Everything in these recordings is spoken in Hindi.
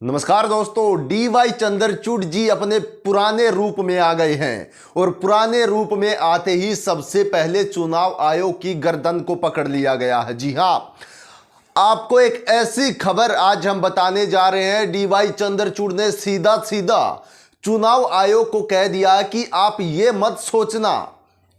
नमस्कार दोस्तों, डीवाई चंद्रचूड़ जी अपने पुराने रूप में आ गए हैं और पुराने रूप में आते ही सबसे पहले चुनाव आयोग की गर्दन को पकड़ लिया गया है। जी हां, आपको एक ऐसी खबर आज हम बताने जा रहे हैं। डीवाई चंद्रचूड़ ने सीधा सीधा चुनाव आयोग को कह दिया कि आप ये मत सोचना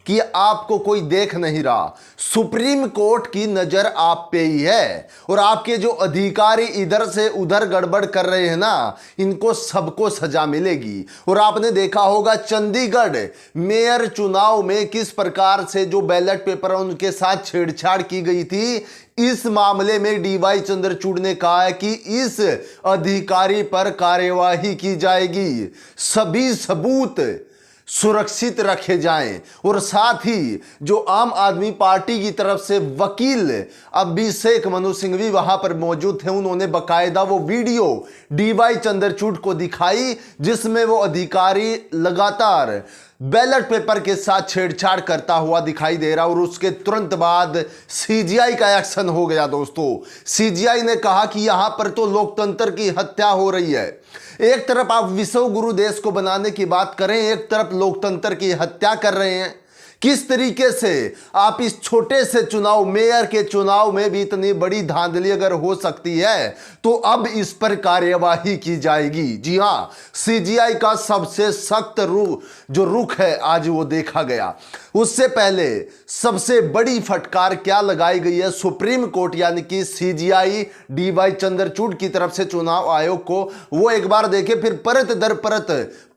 कि आपको कोई देख नहीं रहा, सुप्रीम कोर्ट की नजर आप पे ही है और आपके जो अधिकारी इधर से उधर गड़बड़ कर रहे हैं ना, इनको सबको सजा मिलेगी। और आपने देखा होगा चंडीगढ़ मेयर चुनाव में किस प्रकार से जो बैलेट पेपर उनके साथ छेड़छाड़ की गई थी। इस मामले में डीवाई चंद्रचूड़ ने कहा है कि इस अधिकारी पर कार्यवाही की जाएगी, सभी सबूत सुरक्षित रखे जाएं और साथ ही जो आम आदमी पार्टी की तरफ से वकील अभिषेक मनु सिंघवी वहां पर मौजूद थे, उन्होंने बकायदा वो वीडियो डीवाई चंद्रचूड़ को दिखाई जिसमें वो अधिकारी लगातार बैलेट पेपर के साथ छेड़छाड़ करता हुआ दिखाई दे रहा और उसके तुरंत बाद सीजीआई का एक्शन हो गया। दोस्तों, सीजीआई ने कहा कि यहां पर तो लोकतंत्र की हत्या हो रही है। एक तरफ आप विश्व गुरु देश को बनाने की बात करें, एक तरफ लोकतंत्र की हत्या कर रहे हैं। किस तरीके से आप इस छोटे से चुनाव, मेयर के चुनाव में भी इतनी बड़ी धांधली अगर हो सकती है तो अब इस पर कार्यवाही की जाएगी। जी हां, सीजीआई का सबसे सख्त जो रुख है आज वो देखा गया। उससे पहले सबसे बड़ी फटकार क्या लगाई गई है सुप्रीम कोर्ट यानी कि सीजीआई डीवाई चंद्रचूड़ की तरफ से चुनाव आयोग को, वो एक बार देखें, फिर परत दर परत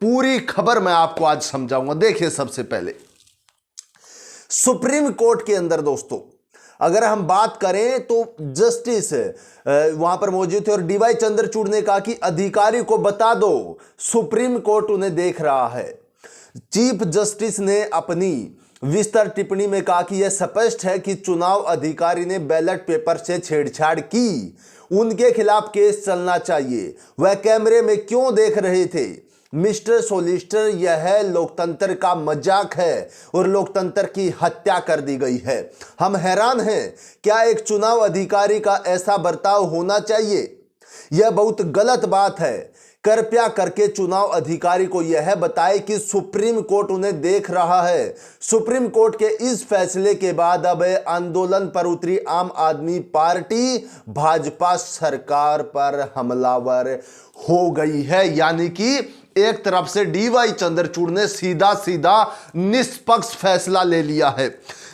पूरी खबर मैं आपको आज समझाऊंगा। देखिए, सबसे पहले सुप्रीम कोर्ट के अंदर दोस्तों अगर हम बात करें तो जस्टिस वहां पर मौजूद थे और डीवाई चंद्रचूड़ ने कहा कि अधिकारी को बता दो, सुप्रीम कोर्ट उन्हें देख रहा है। चीफ जस्टिस ने अपनी विस्तार टिप्पणी में कहा कि यह स्पष्ट है कि चुनाव अधिकारी ने बैलेट पेपर से छेड़छाड़ की, उनके खिलाफ केस चलना चाहिए। वह कैमरे में क्यों देख रहे थे? मिस्टर सोलिसिटर, यह लोकतंत्र का मजाक है और लोकतंत्र की हत्या कर दी गई है। हम हैरान हैं, क्या एक चुनाव अधिकारी का ऐसा बर्ताव होना चाहिए? यह बहुत गलत बात है। कृपया करके चुनाव अधिकारी को यह बताएं कि सुप्रीम कोर्ट उन्हें देख रहा है। सुप्रीम कोर्ट के इस फैसले के बाद अब आंदोलन पर उतरी आम आदमी पार्टी भाजपा सरकार पर हमलावर हो गई है। यानी कि एक तरफ से डीवाई चंद्रचूड़ ने सीधा सीधा निष्पक्ष फैसला ले लिया है,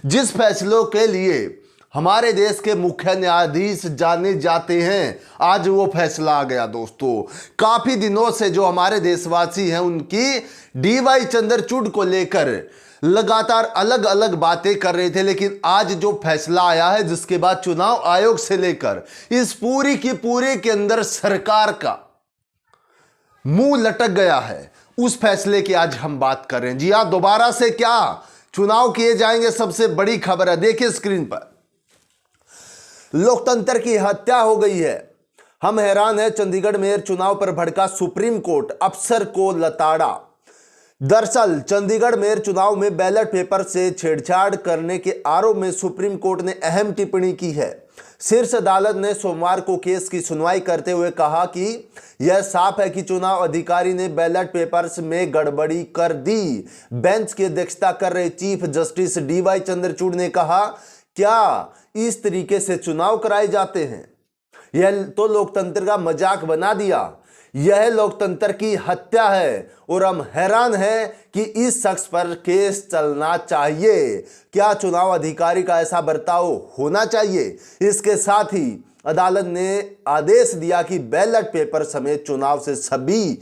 जिस फैसलों के लिए हमारे देश के मुख्य न्यायाधीश जाने जाते हैं। आज वो फैसला आ गया। दोस्तों, काफी दिनों से जो हमारे देशवासी हैं उनकी डीवाई चंद्रचूड़ को लेकर लगातार अलग अलग बातें कर रहे थे, लेकिन आज जो फैसला आया है जिसके बाद चुनाव आयोग से लेकर इस पूरी की पूरे के अंदर सरकार का मुंह लटक गया है, उस फैसले की आज हम बात कर रहे हैं। जी हां, दोबारा से क्या चुनाव किए जाएंगे, सबसे बड़ी खबर है। देखिए स्क्रीन पर, लोकतंत्र की हत्या हो गई है। हम हैरान हैं, चंडीगढ़ मेयर चुनाव पर भड़का सुप्रीम कोर्ट, अफसर को लताड़ा। दरअसल चंडीगढ़ मेयर चुनाव में बैलेट पेपर से छेड़छाड़ करने के आरोप में सुप्रीम कोर्ट ने अहम टिप्पणी की है। शीर्ष अदालत ने सोमवार को केस की सुनवाई करते हुए कहा कि यह साफ है कि चुनाव अधिकारी ने बैलेट पेपर्स में गड़बड़ी कर दी। बेंच की अध्यक्षता कर रहे चीफ जस्टिस डीवाई चंद्रचूड़ ने कहा, क्या इस तरीके से चुनाव कराए जाते हैं? यह तो लोकतंत्र का मजाक बना दिया। यह लोकतंत्र की हत्या है और हम हैरान हैं कि इस शख्स पर केस चलना चाहिए। क्या चुनाव अधिकारी का ऐसा बर्ताव होना चाहिए? इसके साथ ही अदालत ने आदेश दिया कि बैलेट पेपर समेत चुनाव से सभी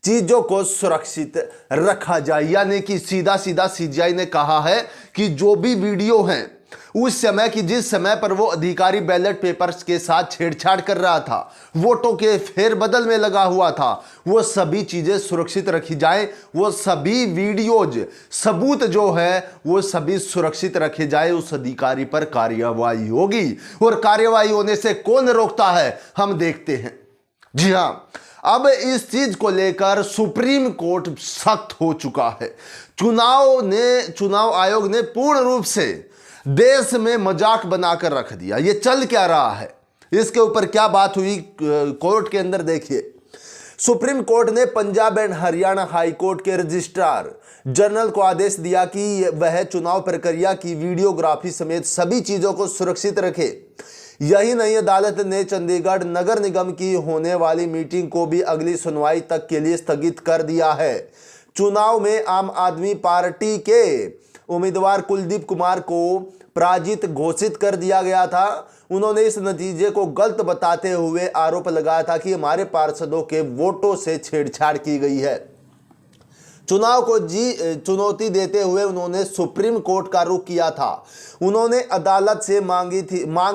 चीजों को सुरक्षित रखा जाए। यानी कि सीधा सीधा सीजीआई ने कहा है कि जो भी वीडियो हैं उस समय की, जिस समय पर वो अधिकारी बैलेट पेपर्स के साथ छेड़छाड़ कर रहा था, वोटों के फेरबदल में लगा हुआ था, वो सभी चीजें सुरक्षित रखी जाए। वो सभी वीडियोज, सबूत जो है वो सभी सुरक्षित रखे जाए। उस अधिकारी पर कार्यवाही होगी और कार्यवाही होने से कौन रोकता है, हम देखते हैं। जी हां, अब इस चीज को लेकर सुप्रीम कोर्ट सख्त हो चुका है। चुनाव आयोग ने पूर्ण रूप से देश में मजाक बनाकर रख दिया। ये चल क्या रहा है, इसके ऊपर क्या बात हुई कोर्ट के अंदर, देखिए। सुप्रीम कोर्ट ने Punjab and Haryana high court के रजिस्ट्रार जनरल को आदेश दिया कि वह चुनाव प्रक्रिया की वीडियोग्राफी समेत सभी चीजों को सुरक्षित रखे। यही नहीं, अदालत ने चंडीगढ़ नगर निगम की होने वाली मीटिंग को भी अगली सुनवाई तक के लिए स्थगित कर दिया है। चुनाव में आम आदमी पार्टी के उम्मीदवार कुलदीप कुमार को पराजित घोषित कर दिया गया था। उन्होंने इस नतीजे को गलत बताते हुए आरोप लगाया था कि हमारे पार्षदों के वोटों से छेड़छाड़ की गई है। चुनाव को चुनौती देते हुए उन्होंने सुप्रीम कोर्ट का रुख किया था। उन्होंने अदालत से मांग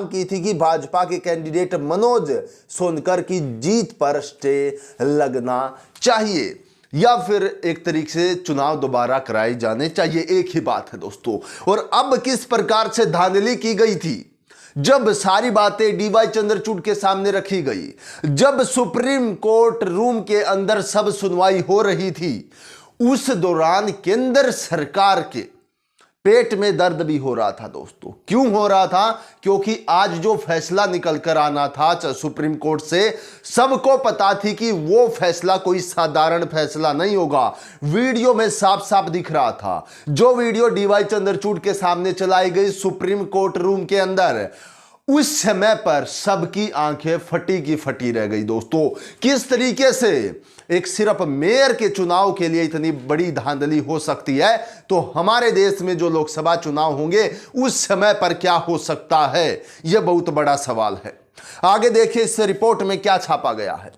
की थी कि भाजपा के कैंडिडेट मनोज सोनकर की जीत पर स्टे लगना चाहिए या फिर एक तरीके से चुनाव दोबारा कराए जाने चाहिए। एक ही बात है दोस्तों। और अब किस प्रकार से धांधली की गई थी, जब सारी बातें डीवाई चंद्रचूड़ के सामने रखी गई, जब सुप्रीम कोर्ट रूम के अंदर सब सुनवाई हो रही थी, उस दौरान केंद्र सरकार के पेट में दर्द भी हो रहा था दोस्तों। क्यों हो रहा था? क्योंकि आज जो फैसला निकल कर आना था सुप्रीम कोर्ट से, सबको पता थी कि वो फैसला कोई साधारण फैसला नहीं होगा। वीडियो में साफ साफ दिख रहा था। जो वीडियो डीवाई चंद्रचूड़ के सामने चलाई गई सुप्रीम कोर्ट रूम के अंदर, उस समय पर सबकी आंखें फटी की फटी रह गई दोस्तों। किस तरीके से एक सिर्फ मेयर के चुनाव के लिए इतनी बड़ी धांधली हो सकती है, तो हमारे देश में जो लोकसभा चुनाव होंगे उस समय पर क्या हो सकता है, यह बहुत बड़ा सवाल है। आगे देखिए इस रिपोर्ट में क्या छापा गया है।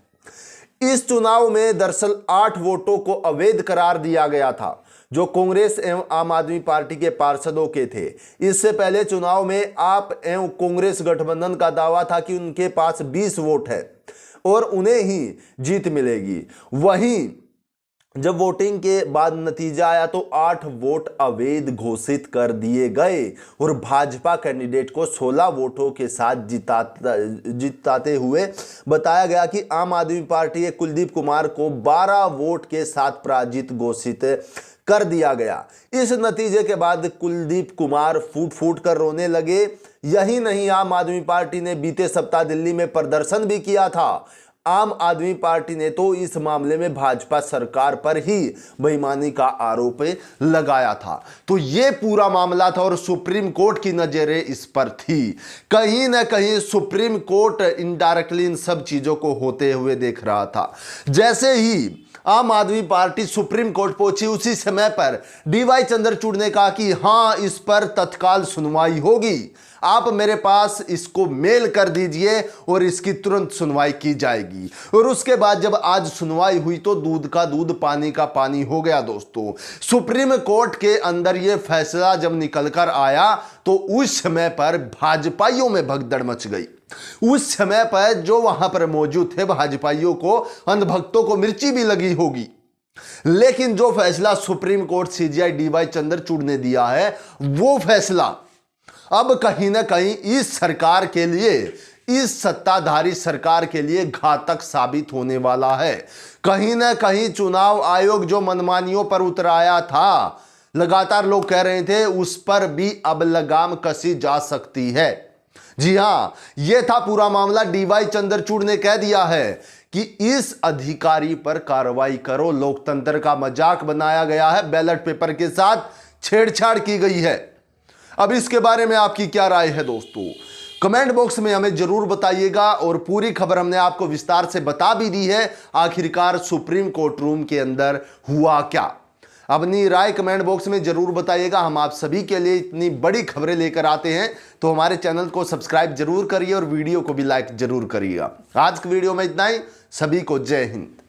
इस चुनाव में दरअसल 8 वोटों को अवैध करार दिया गया था, जो कांग्रेस एवं आम आदमी पार्टी के पार्षदों के थे। इससे पहले चुनाव में आप एवं कांग्रेस गठबंधन का दावा था कि उनके पास 20 वोट है और उन्हें ही जीत मिलेगी। वहीं जब वोटिंग के बाद नतीजा आया तो 8 वोट अवैध घोषित कर दिए गए और भाजपा कैंडिडेट को 16 वोटों के साथ जिताते हुए बताया गया कि आम आदमी पार्टी के कुलदीप कुमार को 12 वोट के साथ पराजित घोषित कर दिया गया। इस नतीजे के बाद कुलदीप कुमार फूट फूट कर रोने लगे। यही नहीं, आम आदमी पार्टी ने बीते सप्ताह दिल्ली में प्रदर्शन भी किया था। आम आदमी पार्टी ने तो इस मामले में भाजपा सरकार पर ही बेईमानी का आरोप लगाया था। तो ये पूरा मामला था और सुप्रीम कोर्ट की नजरें इस पर थी। कहीं ना कहीं सुप्रीम कोर्ट इनडायरेक्टली इन सब चीजों को होते हुए देख रहा था। जैसे ही आम आदमी पार्टी सुप्रीम कोर्ट पहुंची, उसी समय पर डीवाई चंद्रचूड़ ने कहा कि हां, इस पर तत्काल सुनवाई होगी, आप मेरे पास इसको मेल कर दीजिए और इसकी तुरंत सुनवाई की जाएगी। और उसके बाद जब आज सुनवाई हुई तो दूध का दूध पानी का पानी हो गया दोस्तों। सुप्रीम कोर्ट के अंदर यह फैसला जब निकल कर आया तो उस समय पर भाजपाइयों में भगदड़ मच गई। उस समय पर जो वहां पर मौजूद थे भाजपाइयों को, अंधभक्तों को मिर्ची भी लगी होगी। लेकिन जो फैसला supreme court CGI D Y Chandrachud ने दिया है, वो फैसला अब कहीं ना कहीं इस सरकार के लिए, इस सत्ताधारी सरकार के लिए घातक साबित होने वाला है। कहीं ना कहीं चुनाव आयोग जो मनमानियों पर उतर आया था, लगातार लोग कह रहे थे, उस पर भी अब लगाम कसी जा सकती है। जी हां, यह था पूरा मामला। डीवाई चंद्रचूड़ ने कह दिया है कि इस अधिकारी पर कार्रवाई करो। लोकतंत्र का मजाक बनाया गया है, बैलेट पेपर के साथ छेड़छाड़ की गई है। अब इसके बारे में आपकी क्या राय है दोस्तों? कमेंट बॉक्स में हमें जरूर बताइएगा। और पूरी खबर हमने आपको विस्तार से बता भी दी है, आखिरकार सुप्रीम कोर्ट रूम के अंदर हुआ क्या। अपनी राय कमेंट बॉक्स में जरूर बताइएगा। हम आप सभी के लिए इतनी बड़ी खबरें लेकर आते हैं, तो हमारे चैनल को सब्सक्राइब जरूर करिए और वीडियो को भी लाइक जरूर करिएगा। आज की वीडियो में इतना ही। सभी को जय हिंद।